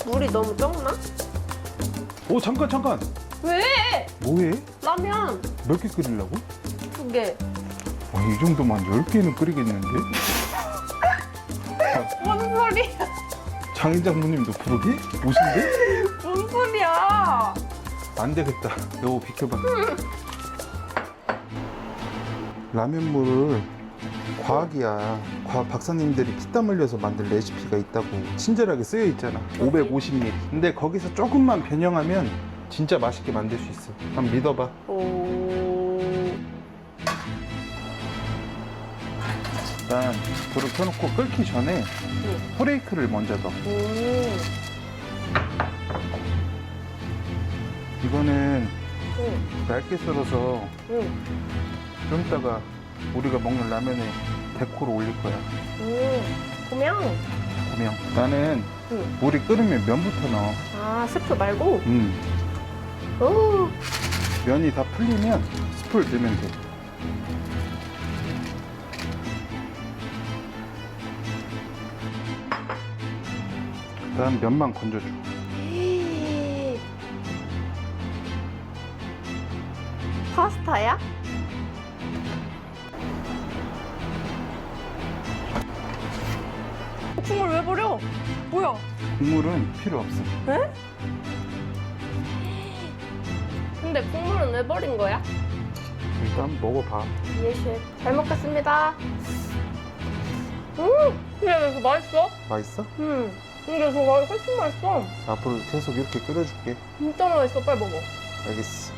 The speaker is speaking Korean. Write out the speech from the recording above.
물이 너무 적나? 오 잠깐 왜? 뭐해? 라면 몇 개 끓이려고? 2개. 이 정도면 10개는 끓이겠는데? 뭔 소리야? 장인 장모님도 부르게? 오신대? 뭔 소리야? 안 되겠다. 여보 비켜봐. 라면물을 과학이야. 과학 박사님들이 피땀 흘려서 만든 레시피가 있다고 친절하게 쓰여 있잖아. 550ml. 근데 거기서 조금만 변형하면 진짜 맛있게 만들 수 있어. 한번 믿어봐. 오. 일단 불을 켜놓고 끓기 전에 후레이크를 먼저 넣어. 이거는 얇게 썰어서 좀 이따가 우리가 먹는 라면에 데코로 올릴 거야. 고명. 고명. 나는 응. 물이 끓으면 면부터 넣어. 아, 스프 말고? 오. 면이 다 풀리면 스프를 넣으면 돼. 그다음 면만 건져줘. 파스타야? 국물 왜 버려? 뭐야? 국물은 필요 없어. 에? 근데 국물은 왜 버린 거야? 일단 먹어봐. 예, 셰프. 잘 먹겠습니다. 근데 이거 맛있어? 맛있어? 근데 저거 훨씬 맛있어. 앞으로 계속 이렇게 끓여줄게. 진짜 맛있어. 빨리 먹어. 알겠어.